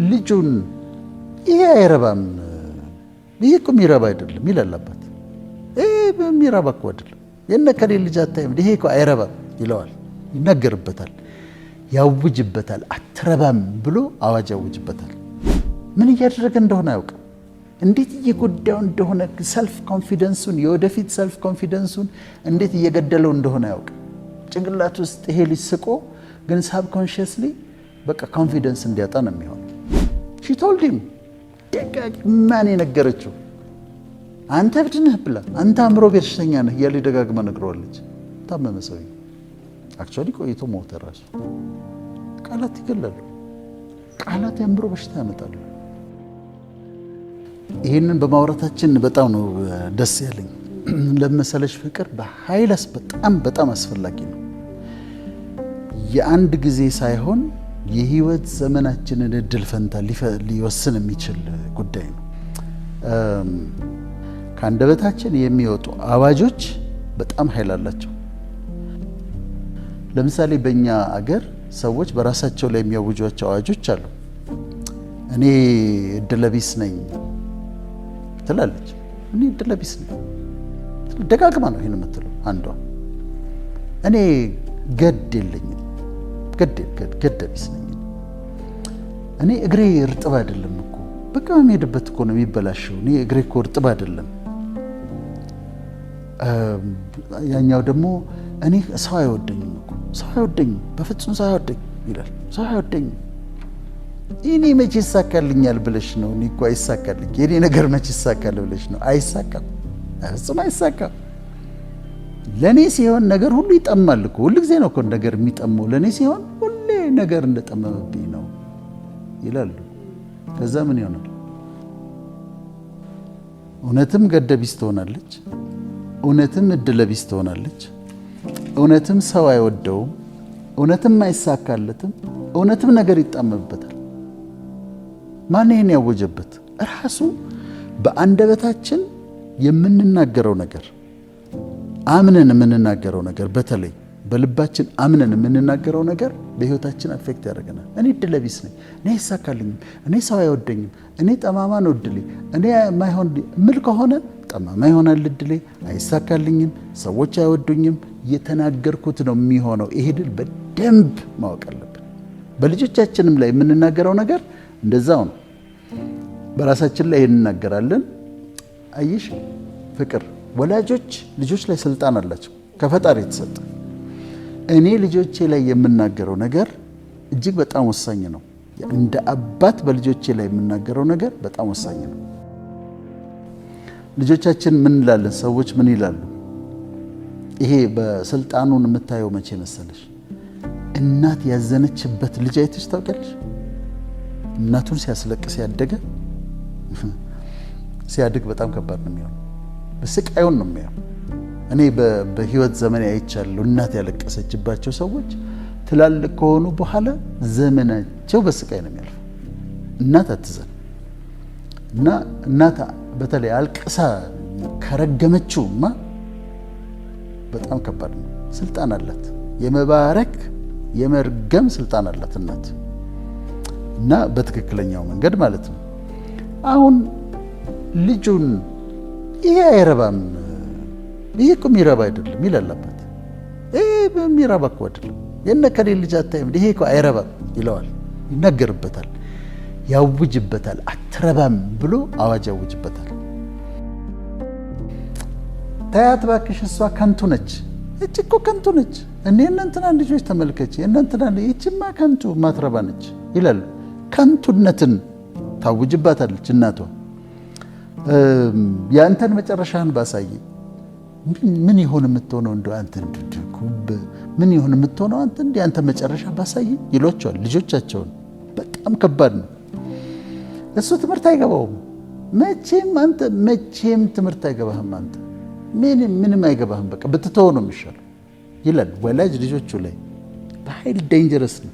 ልጁን ይሄ አይረባም፣ ይሄ እኮ የሚረባ አይደለም ይላል አባት። ይሄ የሚረባ እኮ አይደለም፣ የነ ከሌ ልጅ አታይም፣ ይሄ እኮ አይረባም ይለዋል፣ ይናገርበታል፣ ያውጅበታል። አትረባም ብሎ አዋጅ ያውጅበታል። ምን እያደረገ እንደሆነ አያውቅም። እንዴት እየጎዳው እንደሆነ ሰልፍ ኮንፊደንሱን የወደፊት ሰልፍ ኮንፊደንሱን እንዴት እየገደለው እንደሆነ አያውቅም። ጭንቅላት ውስጥ ይሄ ልጅ ስቆ ግን ሳብኮንሺየስሊ በቃ ኮንፊደንስ እንዲያጣ ነው የሚሆነው። ሺ ቶልድ ሂም ደጋግማን የነገረችው አንተ እብድ ነህ ብላ፣ አንተ አእምሮ በሽተኛ ነህ እያለች ደጋግማ ነግረዋለች። ታመመ ሰው አክቹዋሊ ቆይቶ ሞተ ራሱ። ቃላት ይገላሉ። ቃላት የአእምሮ በሽታ ያመጣሉ። ይህንን በማውራታችን በጣም ነው ደስ ያለኝ። ለመሰለሽ ፍቅር በኃይለስ በጣም አስፈላጊ ነው። የአንድ ጊዜ ሳይሆን የህይወት ዘመናችንን እድል ፈንታ ሊወስን የሚችል ጉዳይ ነው። ከአንደበታችን የሚወጡ አዋጆች በጣም ኃይል አላቸው። ለምሳሌ በእኛ አገር ሰዎች በራሳቸው ላይ የሚያውጇቸው አዋጆች አሉ። እኔ እድለቢስ ነኝ ትላለች። እኔ እድለቢስ ነኝ ደጋግማ ነው ይሄን የምትለው አንዷ። እኔ ገድ የለኝም ገደቢስ ነኝ። እኔ እግሬ እርጥብ አይደለም እኮ በቃ የሚሄድበት እኮ ነው የሚበላሸው። እኔ እግሬ እኮ እርጥብ አይደለም። ያኛው ደግሞ እኔ ሰው አይወደኝም እኮ ሰው አይወደኝም፣ በፍጹም ሰው አይወደኝም ይላል። ሰው አይወደኝም። እኔ መቼ ይሳካልኛል ብለሽ ነው? እኔ እኮ አይሳካልኝ፣ የኔ ነገር መቼ ይሳካል ብለሽ ነው? አይሳካም፣ ፍጹም አይሳካም። ለኔ ሲሆን ነገር ሁሉ ይጠማል እኮ። ሁሉ ጊዜ ነው እኮ ነገር የሚጠመው። ለኔ ሲሆን ሁሌ ነገር እንደጠመመብኝ ነው ይላሉ። ከዛ ምን ይሆናል? እውነትም ገደቢስ ትሆናለች፣ እውነትም እድለቢስ ትሆናለች፣ እውነትም ሰው አይወደውም፣ እውነትም አይሳካለትም፣ እውነትም ነገር ይጣመምበታል። ማን ይሄን ያወጀበት? ራሱ በአንደበታችን የምንናገረው ነገር፣ አምነን የምንናገረው ነገር፣ በተለይ በልባችን አምነን የምንናገረው ነገር በህይወታችን አፌክት ያደርገናል። እኔ እድለቢስ ነኝ፣ እኔ አይሳካልኝም፣ እኔ ሰው አይወደኝም፣ እኔ ጠማማ ነው እድሌ፣ እኔ ማይሆን ምል ከሆነ ጠማማ ይሆናል እድሌ፣ አይሳካልኝም፣ ሰዎች አይወዱኝም፣ የተናገርኩት ነው የሚሆነው። ይሄ ድል በደንብ ማወቅ አለብን። በልጆቻችንም ላይ የምንናገረው ነገር እንደዛው ነው። በራሳችን ላይ እንናገራለን። አይሽ ፍቅር ወላጆች ልጆች ላይ ስልጣን አላቸው ከፈጣሪ የተሰጠ። እኔ ልጆቼ ላይ የምናገረው ነገር እጅግ በጣም ወሳኝ ነው። እንደ አባት በልጆቼ ላይ የምናገረው ነገር በጣም ወሳኝ ነው። ልጆቻችን ምን እንላለን? ሰዎች ምን ይላሉ? ይሄ በስልጣኑን የምታየው መቼ መሰለሽ? እናት ያዘነችበት ልጅ አይተሽ ታውቂያለሽ? እናቱን ሲያስለቅስ ያደገ ሲያድግ በጣም ከባድ ነው የሚሆነው። በስቃዩን ነው የሚያው። እኔ በህይወት ዘመን አይቻለሁ። እናት ያለቀሰችባቸው ሰዎች ትላልቅ ከሆኑ በኋላ ዘመናቸው በስቃይ ነው የሚያልፈው። እናት አትዘን እና እናት በተለይ አልቅሳ ከረገመችውማ በጣም ከባድ ነው። ስልጣን አላት፣ የመባረክ የመርገም ስልጣን አላት እናት። እና በትክክለኛው መንገድ ማለት ነው። አሁን ልጁን ይሄ አይረባም፣ ይሄ እኮ የሚረባ አይደለም ይላል አባት። ይሄ የሚረባ እኮ አይደለም፣ የነ ከሌ ልጅ አታይም፣ ይሄ እኮ አይረባም ይለዋል፣ ይናገርበታል፣ ያውጅበታል። አትረባም ብሎ አዋጅ ያውጅበታል። ታያት እባክሽ፣ እሷ ከንቱ ነች፣ እቺ እኮ ከንቱ ነች፣ እኔ እናንተና ልጆች ተመልከች፣ እናንተና እቺማ ከንቱ ማትረባ ነች ይላሉ። ከንቱነትን ታውጅባታለች እናቷ። ያንተን መጨረሻህን ባሳየ ምን ይሆን የምትሆነው? እንደው አንተ ምን ይሆን የምትሆነው አንተ እንደ አንተ መጨረሻ ባሳየ ይሏቸዋል ልጆቻቸውን። በጣም ከባድ ነው። እሱ ትምህርት አይገባውም መቼም ትምህርት አይገባህም አንተ ምንም አይገባህም፣ በቃ ብትተው ነው የሚሻለው ይላል ወላጅ ልጆቹ ላይ። በኃይል ዴንጀረስ ነው።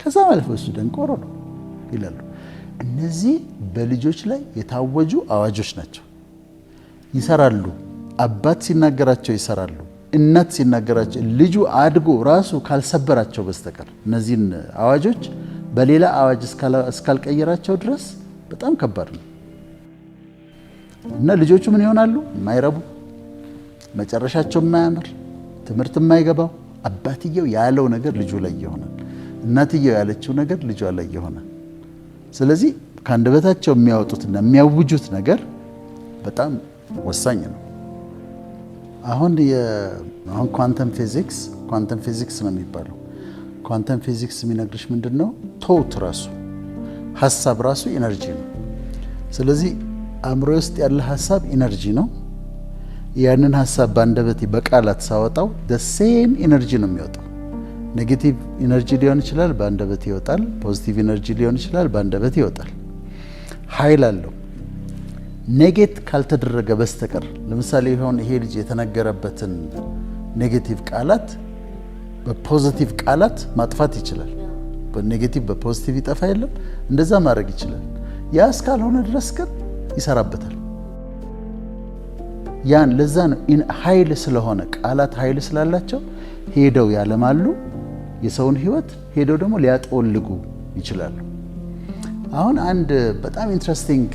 ከዛ ማለት እሱ ደንቆሮ ነው ይላሉ። እነዚህ በልጆች ላይ የታወጁ አዋጆች ናቸው። ይሰራሉ። አባት ሲናገራቸው ይሰራሉ። እናት ሲናገራቸው ልጁ አድጎ ራሱ ካልሰበራቸው በስተቀር እነዚህን አዋጆች በሌላ አዋጅ እስካልቀየራቸው ድረስ በጣም ከባድ ነው እና ልጆቹ ምን ይሆናሉ? የማይረቡ መጨረሻቸው የማያምር ትምህርት የማይገባው አባትየው ያለው ነገር ልጁ ላይ ይሆናል። እናትየው ያለችው ነገር ልጇ ላይ ይሆናል። ስለዚህ ከአንደበታቸው የሚያወጡትና የሚያውጁት ነገር በጣም ወሳኝ ነው። አሁን ኳንተም ፊዚክስ ነው የሚባለው። ኳንተም ፊዚክስ የሚነግርሽ ምንድን ነው? ቶት ራሱ ሀሳብ ራሱ ኢነርጂ ነው። ስለዚህ አእምሮ ውስጥ ያለ ሀሳብ ኢነርጂ ነው። ያንን ሀሳብ በአንደበቴ በቃላት ሳወጣው ሴም ኢነርጂ ነው የሚወጣው። ኔጌቲቭ ኢነርጂ ሊሆን ይችላል፣ በአንደበቴ ይወጣል። ፖዚቲቭ ኢነርጂ ሊሆን ይችላል፣ በአንደበቴ ይወጣል። ኃይል አለው። ኔጌት ካልተደረገ በስተቀር ለምሳሌ ይሄ ልጅ የተነገረበትን ኔጌቲቭ ቃላት በፖዚቲቭ ቃላት ማጥፋት ይችላል። በኔጌቲቭ በፖዚቲቭ ይጠፋ የለም፣ እንደዛ ማድረግ ይችላል። ያ እስካልሆነ ድረስ ግን ይሰራበታል። ያን ለዛ ነው ኃይል ስለሆነ ቃላት ኃይል ስላላቸው ሄደው ያለማሉ። የሰውን ሕይወት ሄደው ደግሞ ሊያጠወልጉ ይችላሉ። አሁን አንድ በጣም ኢንትረስቲንግ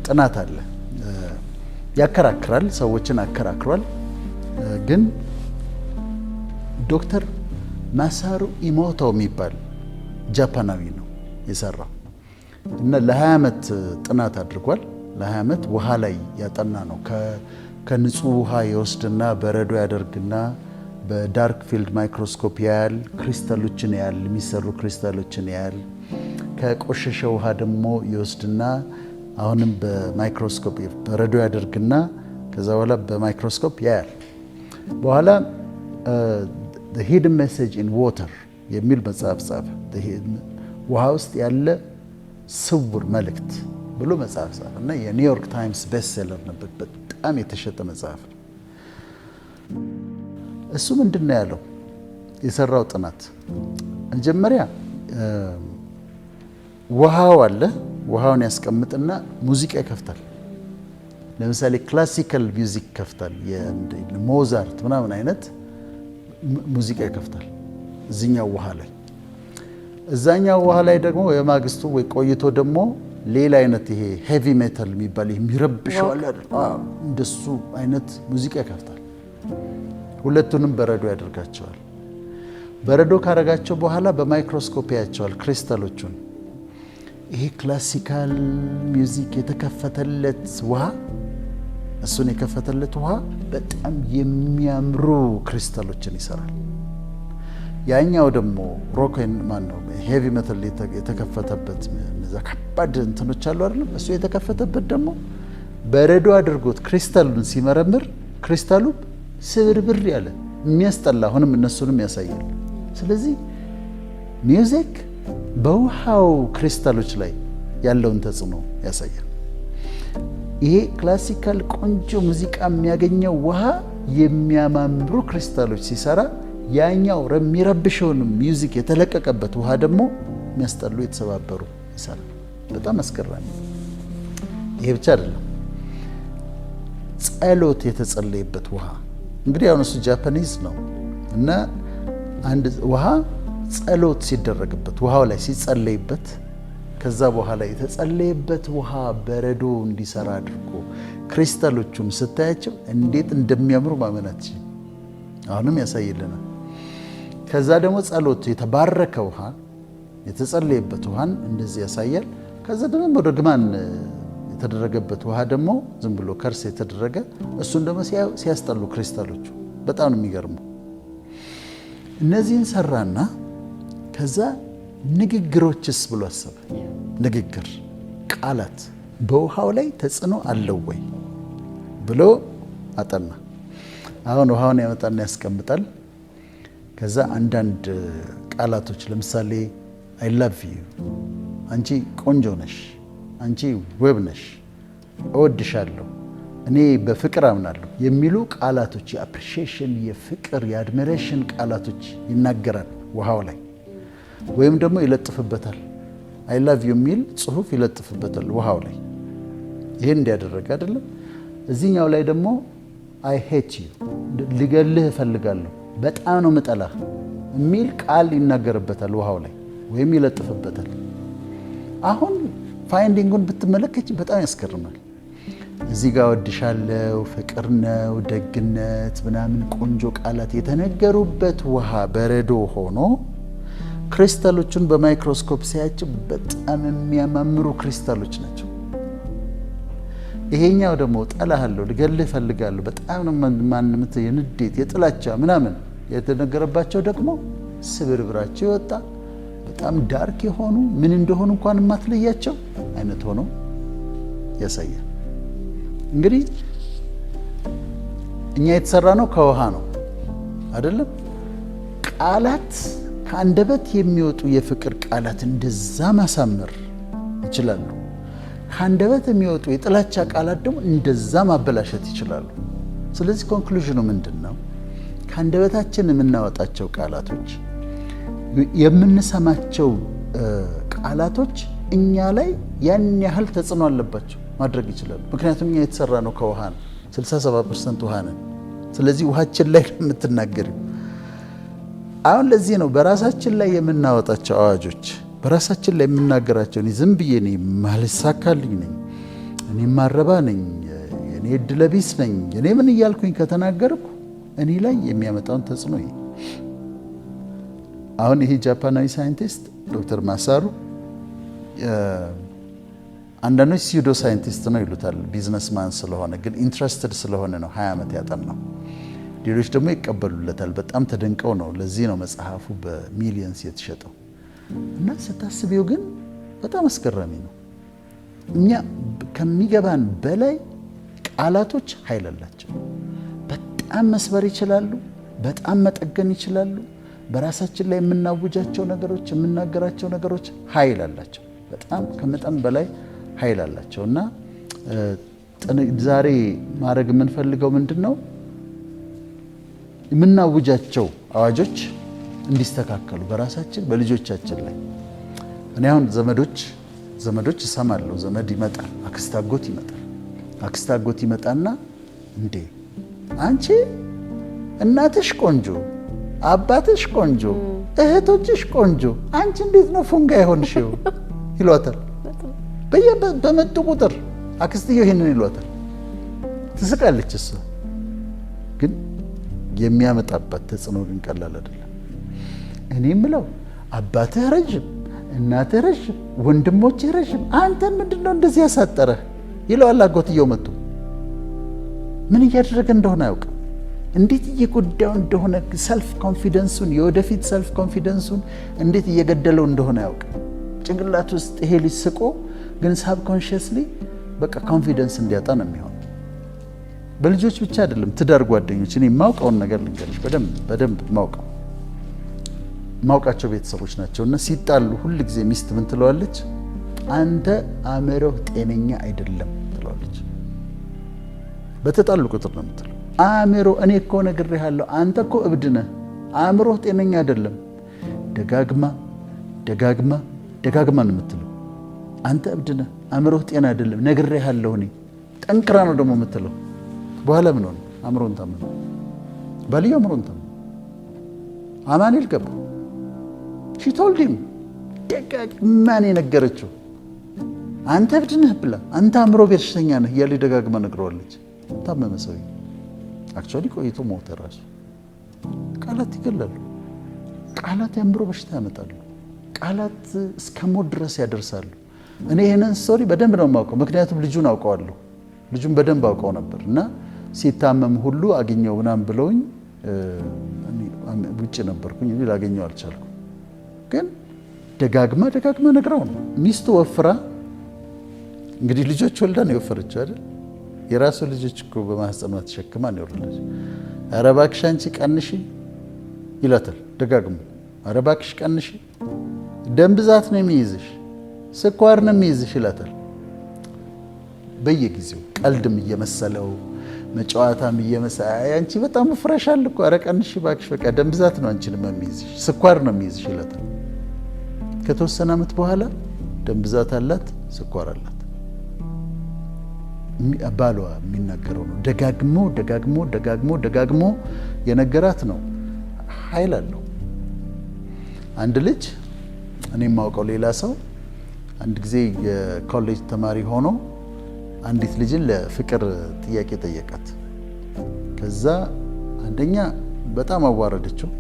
ጥናት አለ። ያከራክራል፣ ሰዎችን አከራክሯል። ግን ዶክተር ማሳሩ ኢሞቶ የሚባል ጃፓናዊ ነው የሰራው እና ለ20 ዓመት ጥናት አድርጓል። ለ20 ዓመት ውሃ ላይ ያጠና ነው። ከንጹህ ውሃ የወስድና በረዶ ያደርግና በዳርክ ፊልድ ማይክሮስኮፕ ያያል። ክሪስታሎችን ያያል፣ የሚሰሩ ክሪስታሎችን ያያል። ከቆሸሸ ውሃ ደግሞ ይወስድና አሁንም በማይክሮስኮፕ በረዶ ያደርግና ከዛ በኋላ በማይክሮስኮፕ ያያል። በኋላ the hidden message in water የሚል መጽሐፍ ጻፈ። ውሃ ውስጥ ያለ ስውር መልእክት ብሎ መጽሐፍ ጻፈ እና የኒውዮርክ ታይምስ ቤስት ሴለር ነበር። በጣም የተሸጠ መጽሐፍ ነው። እሱ ምንድን ነው ያለው? የሰራው ጥናት መጀመሪያ ውሃው አለ። ውሃውን ያስቀምጥና ሙዚቃ ይከፍታል። ለምሳሌ ክላሲካል ሚውዚክ ይከፍታል። ሞዛርት ምናምን አይነት ሙዚቃ ይከፍታል እዚኛው ውሃ ላይ። እዛኛው ውሃ ላይ ደግሞ የማግስቱ ወይ ቆይቶ ደግሞ ሌላ አይነት ይሄ ሄቪ ሜታል የሚባል የሚረብሸው አለ፣ እንደሱ አይነት ሙዚቃ ይከፍታል። ሁለቱንም በረዶ ያደርጋቸዋል። በረዶ ካረጋቸው በኋላ በማይክሮስኮፕ ያያቸዋል ክሪስታሎቹን። ይሄ ክላሲካል ሚውዚክ የተከፈተለት ውሃ እሱን የከፈተለት ውሃ በጣም የሚያምሩ ክሪስታሎችን ይሰራል። ያኛው ደግሞ ሮክን ማነው ሄቪ ሜታል የተከፈተበት ከባድ እንትኖች አሉ አይደል? እሱ የተከፈተበት ደግሞ በረዶ አድርጎት ክሪስታሉን ሲመረምር ክሪስታሉ ስብርብር ያለ የሚያስጠላ አሁንም እነሱንም ያሳያል። ስለዚህ ሚውዚክ በውሃው ክሪስታሎች ላይ ያለውን ተጽዕኖ ያሳያል። ይሄ ክላሲካል ቆንጆ ሙዚቃ የሚያገኘው ውሃ የሚያማምሩ ክሪስታሎች ሲሰራ፣ ያኛው የሚረብሸውን ሚውዚክ የተለቀቀበት ውሃ ደግሞ የሚያስጠሉ የተሰባበሩ ይሰራል። በጣም አስገራሚ። ይሄ ብቻ አይደለም፣ ጸሎት የተጸለየበት ውሃ እንግዲህ አሁን እሱ ጃፓኒዝ ነው እና አንድ ውሃ ጸሎት ሲደረግበት ውሃው ላይ ሲጸለይበት ከዛ በኋላ የተጸለየበት ውሃ በረዶ እንዲሰራ አድርጎ ክሪስታሎቹን ስታያቸው እንዴት እንደሚያምሩ ማመናች አሁንም ያሳይልናል። ከዛ ደግሞ ጸሎት የተባረከ ውሃ የተጸለየበት ውሃን እንደዚህ ያሳያል። ከዛ ደግሞ ርግማን የተደረገበት ውሃ ደግሞ ዝም ብሎ ከርስ የተደረገ እሱን ደግሞ ሲያስጠሉ ክሪስታሎቹ በጣም ነው የሚገርሙ። እነዚህን ሰራና ከዛ ንግግሮችስ ብሎ አሰበ። ንግግር ቃላት በውሃው ላይ ተጽዕኖ አለው ወይ ብሎ አጠና። አሁን ውሃውን ያመጣና ያስቀምጣል። ከዛ አንዳንድ ቃላቶች ለምሳሌ አይ ላቭ ዩ፣ አንቺ ቆንጆ ነሽ፣ አንቺ ውብ ነሽ፣ እወድሻለሁ፣ እኔ በፍቅር አምናለሁ የሚሉ ቃላቶች የአፕሪሺዬሽን፣ የፍቅር፣ የአድሚሬሽን ቃላቶች ይናገራል ውሃው ላይ። ወይም ደግሞ ይለጥፍበታል። አይ ላቭ ዩ የሚል ጽሁፍ ይለጥፍበታል ውሃው ላይ። ይሄን እንዲያደረገ አይደለም። እዚህኛው ላይ ደግሞ አይ ሄት ዩ፣ ልገልህ እፈልጋለሁ፣ በጣም ነው ምጠላህ የሚል ቃል ይናገርበታል ውሃው ላይ። ወይም ይለጥፍበታል። አሁን ፋይንዲንጉን ብትመለከች በጣም ያስገርማል። እዚህ ጋር ወድሻለው፣ ፍቅር ነው፣ ደግነት ምናምን ቆንጆ ቃላት የተነገሩበት ውሃ በረዶ ሆኖ ክሪስታሎቹን በማይክሮስኮፕ ሲያቸው በጣም የሚያማምሩ ክሪስታሎች ናቸው። ይሄኛው ደግሞ ጠላሃለሁ፣ ልገልህ እፈልጋለሁ፣ በጣም ማንምት የንዴት የጥላቻ ምናምን የተነገረባቸው ደግሞ ስብርብራቸው የወጣ በጣም ዳርክ የሆኑ ምን እንደሆኑ እንኳን የማትለያቸው አይነት ሆኖ ያሳያል። እንግዲህ እኛ የተሰራ ነው ከውሃ ነው አይደለም? ቃላት ከአንደበት የሚወጡ የፍቅር ቃላት እንደዛ ማሳመር ይችላሉ። ከአንደበት የሚወጡ የጥላቻ ቃላት ደግሞ እንደዛ ማበላሸት ይችላሉ። ስለዚህ ኮንክሉዥኑ ምንድን ነው? ከአንደበታችን የምናወጣቸው ቃላቶች፣ የምንሰማቸው ቃላቶች እኛ ላይ ያን ያህል ተጽዕኖ አለባቸው፣ ማድረግ ይችላሉ። ምክንያቱም እኛ የተሰራ ነው ከውሃ ነው። 67% ውሃ ነን። ስለዚህ ውሃችን ላይ ነው የምትናገሪው። አሁን ለዚህ ነው በራሳችን ላይ የምናወጣቸው አዋጆች፣ በራሳችን ላይ የምናገራቸው ዝም ብዬ ነኝ፣ ማልሳካልኝ ነኝ፣ እኔ ማረባ ነኝ፣ እኔ እድለቢስ ነኝ፣ እኔ ምን እያልኩኝ ከተናገርኩ እኔ ላይ የሚያመጣውን ተጽዕኖ ይሄ። አሁን ይሄ ጃፓናዊ ሳይንቲስት ዶክተር ማሳሩ አንዳንዶች ሲዩዶ ሳይንቲስት ነው ይሉታል፣ ቢዝነስማን ስለሆነ ግን ኢንትረስትድ ስለሆነ ነው 20 ዓመት ያጠናው። ሌሎች ደግሞ ይቀበሉለታል፣ በጣም ተደንቀው ነው። ለዚህ ነው መጽሐፉ በሚሊየንስ የተሸጠው። እና ስታስቢው ግን በጣም አስገራሚ ነው። እኛ ከሚገባን በላይ ቃላቶች ኃይል አላቸው። በጣም መስበር ይችላሉ፣ በጣም መጠገን ይችላሉ። በራሳችን ላይ የምናውጃቸው ነገሮች፣ የምናገራቸው ነገሮች ኃይል አላቸው። በጣም ከመጠን በላይ ኃይል አላቸው። እና ዛሬ ማድረግ የምንፈልገው ምንድን ነው? የምናውጃቸው አዋጆች እንዲስተካከሉ በራሳችን በልጆቻችን ላይ። እኔ አሁን ዘመዶች እሰማለሁ። ዘመድ ይመጣል፣ አክስት አጎት ይመጣል። አክስት አጎት ይመጣና እንዴ አንቺ እናትሽ ቆንጆ፣ አባትሽ ቆንጆ፣ እህቶችሽ ቆንጆ፣ አንቺ እንዴት ነው ፉንጋ የሆንሽው ይሏታል። በመጡ ቁጥር አክስትየው ይሄንን ይሏታል። ትስቃለች። እሷ ግን የሚያመጣባት ተጽዕኖ ግን ቀላል አይደለም። እኔ የምለው አባትህ ረዥም፣ እናትህ ረዥም፣ ወንድሞችህ ረዥም፣ አንተን ምንድነው እንደዚህ ያሳጠረህ ይለዋል። አጎትየው መጡ። ምን እያደረገ እንደሆነ አያውቅም። እንዴት እየጎዳው እንደሆነ ሰልፍ ኮንፊደንሱን፣ የወደፊት ሰልፍ ኮንፊደንሱን እንዴት እየገደለው እንደሆነ አያውቅም። ጭንቅላት ውስጥ ይሄ ልጅ ስቆ ግን ሳብኮንሽስሊ በቃ ኮንፊደንስ እንዲያጣ ነው የሚሆነው። በልጆች ብቻ አይደለም፣ ትዳር ጓደኞች። እኔ የማውቀውን ነገር ልንገርሽ፣ በደንብ ማውቃቸው ቤተሰቦች ናቸው። እና ሲጣሉ ሁል ጊዜ ሚስት ምን ትለዋለች? አንተ አእምሮህ ጤነኛ አይደለም ትለዋለች። በተጣሉ ቁጥር ነው የምትለው። እኔ እኮ ነግሬሃለሁ፣ አንተ እኮ እብድ ነህ፣ አእምሮህ ጤነኛ አይደለም። ደጋግማ ነው የምትለው። አንተ እብድ ነህ፣ አእምሮህ ጤና አይደለም፣ ነግሬሃለሁ እኔ። ጠንክራ ነው ደግሞ የምትለው። በኋላ ምን ሆነ? አእምሮን ታመመ። ባልየው አእምሮን ታመመ። አማኑኤል ገባ። ሺ ቶልድ ሂም ደጋግማን የነገረችው አንተ እብድ ነህ ብላ፣ አንተ አእምሮ በሽተኛ ነህ እያለ ደጋግማ ነግረዋለች። ታመመ ሰውዬ። አክቹዋሊ ቆይቶ ሞተ ራሱ። ቃላት ይገላሉ። ቃላት የአእምሮ በሽታ ያመጣሉ። ቃላት እስከ ሞት ድረስ ያደርሳሉ። እኔ ይህንን ስቶሪ በደንብ ነው የማውቀው፣ ምክንያቱም ልጁን አውቀዋለሁ። ልጁን በደንብ አውቀው ነበር እና ሲታመም ሁሉ አገኘው ምናምን ብለውኝ ውጭ ነበርኩኝ፣ ላገኘው አልቻልኩም። ግን ደጋግማ ነግረው ነው። ሚስቱ ወፍራ እንግዲህ ልጆች ወልዳ ነው የወፈረችው አይደል? የራሱ ልጆች እኮ በማህፀኗ ተሸክማ ነው የወለደች። ኧረ እባክሽ አንቺ ቀንሺ ይላታል ደጋግሞ። ኧረ እባክሽ ቀንሺ፣ ደም ብዛት ነው የሚይዝሽ፣ ስኳር ነው የሚይዝሽ ይላታል። በየጊዜው ቀልድም እየመሰለው መጫወታም እየመሰለው አንቺ በጣም ወፍረሻል እኮ፣ ኧረ ቀንሺ እባክሽ፣ በቃ ደም ብዛት ነው አንቺንም የሚይዝሽ፣ ስኳር ነው የሚይዝሽ ይላታል። ከተወሰነ ዓመት በኋላ ደም ብዛት አላት፣ ስኳር አላት። ባሏ የሚናገረው ነው። ደጋግሞ የነገራት ነው። ኃይል አለው። አንድ ልጅ እኔ የማውቀው ሌላ ሰው አንድ ጊዜ የኮሌጅ ተማሪ ሆኖ አንዲት ልጅን ለፍቅር ጥያቄ ጠየቃት። ከዛ አንደኛ በጣም አዋረደችው።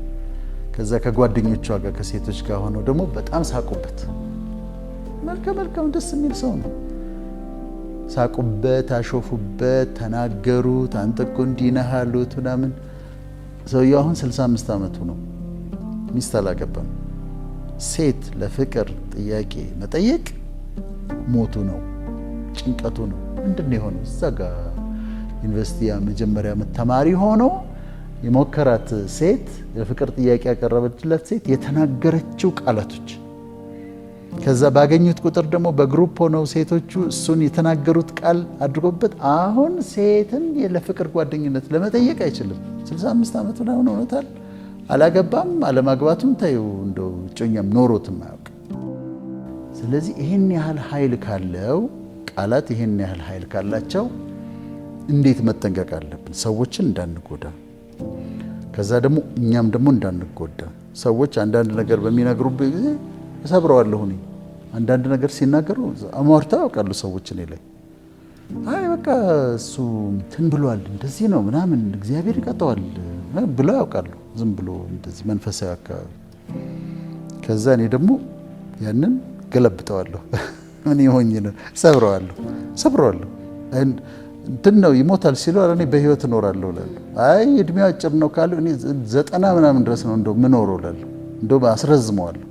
ከዛ ከጓደኞቿ ጋር ከሴቶች ጋር ሆነው ደግሞ በጣም ሳቁበት። መልካም ደስ የሚል ሰው ነው። ሳቁበት፣ አሾፉበት፣ ተናገሩት። አንተ እኮ እንዲህ ነህ አሉት ምናምን። ሰውየው አሁን 65 ዓመቱ ነው። ሚስት አላገባም። ሴት ለፍቅር ጥያቄ መጠየቅ ሞቱ ነው፣ ጭንቀቱ ነው። ምንድን ነው የሆነው? እዛ ጋር ዩኒቨርሲቲ መጀመሪያ ዓመት ተማሪ ሆኖ የሞከራት ሴት የፍቅር ጥያቄ ያቀረበችላት ሴት የተናገረችው ቃላቶች፣ ከዛ ባገኙት ቁጥር ደግሞ በግሩፕ ሆነው ሴቶቹ እሱን የተናገሩት ቃል አድርጎበት አሁን ሴትን ለፍቅር ጓደኝነት ለመጠየቅ አይችልም። 65 ዓመት ነው ሆኖታል። አላገባም። አለማግባቱም ታዩ እንደው እጮኛም ኖሮትም አያውቅ። ስለዚህ ይሄን ያህል ኃይል ካለው ቃላት ይሄን ያህል ኃይል ካላቸው እንዴት መጠንቀቅ አለብን? ሰዎችን እንዳንጎዳ፣ ከዛ ደግሞ እኛም ደግሞ እንዳንጎዳ። ሰዎች አንዳንድ ነገር በሚነግሩበት ጊዜ እሰብረዋለሁ። እኔ አንዳንድ ነገር ሲናገሩ አሟርተው ያውቃሉ ሰዎች እኔ ላይ አይ በቃ እሱ እንትን ብሏል እንደዚህ ነው ምናምን እግዚአብሔር ይቀጣዋል ብለው ያውቃሉ። ዝም ብሎ እንደዚህ መንፈሳዊ አካባቢ። ከዛ እኔ ደግሞ ያንን ገለብጠዋለሁ። ምን ይሆኝ ነው? ሰብረዋለሁ። እንትን ነው ይሞታል ሲሉ እኔ በህይወት እኖራለሁ እላለሁ። አይ እድሜው አጭር ነው ካሉ እኔ 90 ምናምን ድረስ ነው እንደው ምኖረው እላለሁ። እንደው አስረዝመዋለሁ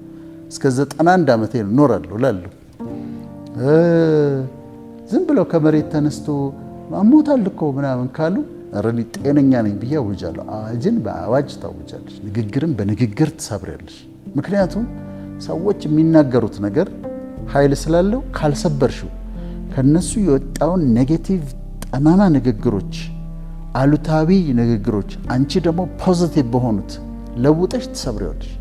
እስከ 91 ዓመቴ እኖራለሁ እላለሁ። ዝም ብለው ከመሬት ተነስቶ አሞታል እኮ ምናምን ካሉ እኔ ጤነኛ ነኝ ብዬ አውጃለሁ። አዋጅን በአዋጅ ታውጃለሽ፣ ንግግርን በንግግር ትሰብሪያለሽ። ምክንያቱም ሰዎች የሚናገሩት ነገር ኃይል ስላለው ካልሰበርሽው ከነሱ የወጣውን ኔጌቲቭ ጠማማ ንግግሮች፣ አሉታዊ ንግግሮች አንቺ ደግሞ ፖዚቲቭ በሆኑት ለውጠሽ ትሰብሪያለሽ።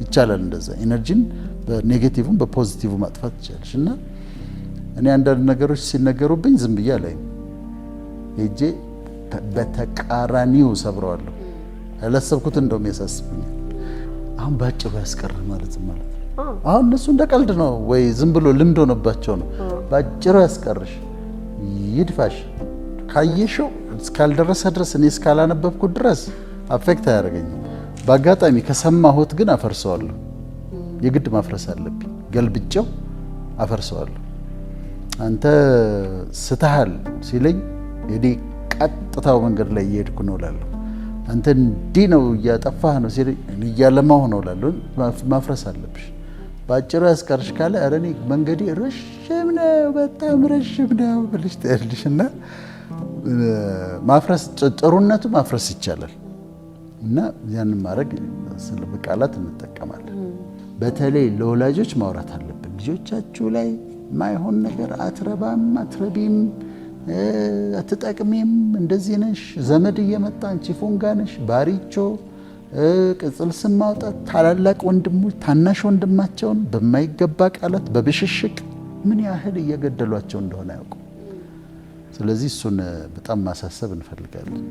ይቻላል እንደዛ ኢነርጂን በኔጌቲቭም በፖዚቲቭ ማጥፋት ይቻላልሽ። እና እኔ አንዳንድ ነገሮች ሲነገሩብኝ ዝም ብዬ አላይም፣ ሄጄ በተቃራኒው ሰብረዋለሁ። ያላሰብኩት እንደውም ያሳስብኛል። አሁን ባጭሩ ያስቀር ማለት ነው። አሁን እነሱ እንደ ቀልድ ነው ወይ ዝም ብሎ ልምድ ሆነባቸው ነው። ባጭሩ ያስቀርሽ፣ ይድፋሽ። ካየሽው እስካልደረሰ ድረስ እኔ እስካላነበብኩት ድረስ አፌክት አያደርገኝም። በአጋጣሚ ከሰማሁት ግን አፈርሰዋለሁ። የግድ ማፍረስ አለብኝ። ገልብጨው አፈርሰዋለሁ። አንተ ስተሃል ሲለኝ እኔ ቀጥታው መንገድ ላይ እየሄድኩ ነው እላለሁ። አንተ እንዲህ ነው እያጠፋህ ነው ሲለኝ እያለማሁ ነው እላለሁ። ማፍረስ አለብሽ። ባጭሩ ያስቀርሽ ካለ ኧረ እኔ መንገዴ ረዥም ነው በጣም ረዥም ነው ብለሽ ትያለሽ። እና ማፍረስ ጥሩነቱ ማፍረስ ይቻላል። እና ያንን ማድረግ ስለ ቃላት እንጠቀማለን። በተለይ ለወላጆች ማውራት አለብን። ልጆቻችሁ ላይ ማይሆን ነገር አትረባም፣ አትረቢም፣ አትጠቅሚም፣ እንደዚህ ነሽ፣ ዘመድ እየመጣ አንቺ ፉንጋ ነሽ፣ ባሪቾ፣ ቅጽል ስም ማውጣት፣ ታላላቅ ወንድሞች ታናሽ ወንድማቸውን በማይገባ ቃላት በብሽሽቅ ምን ያህል እየገደሏቸው እንደሆነ ያውቁ። ስለዚህ እሱን በጣም ማሳሰብ እንፈልጋለን።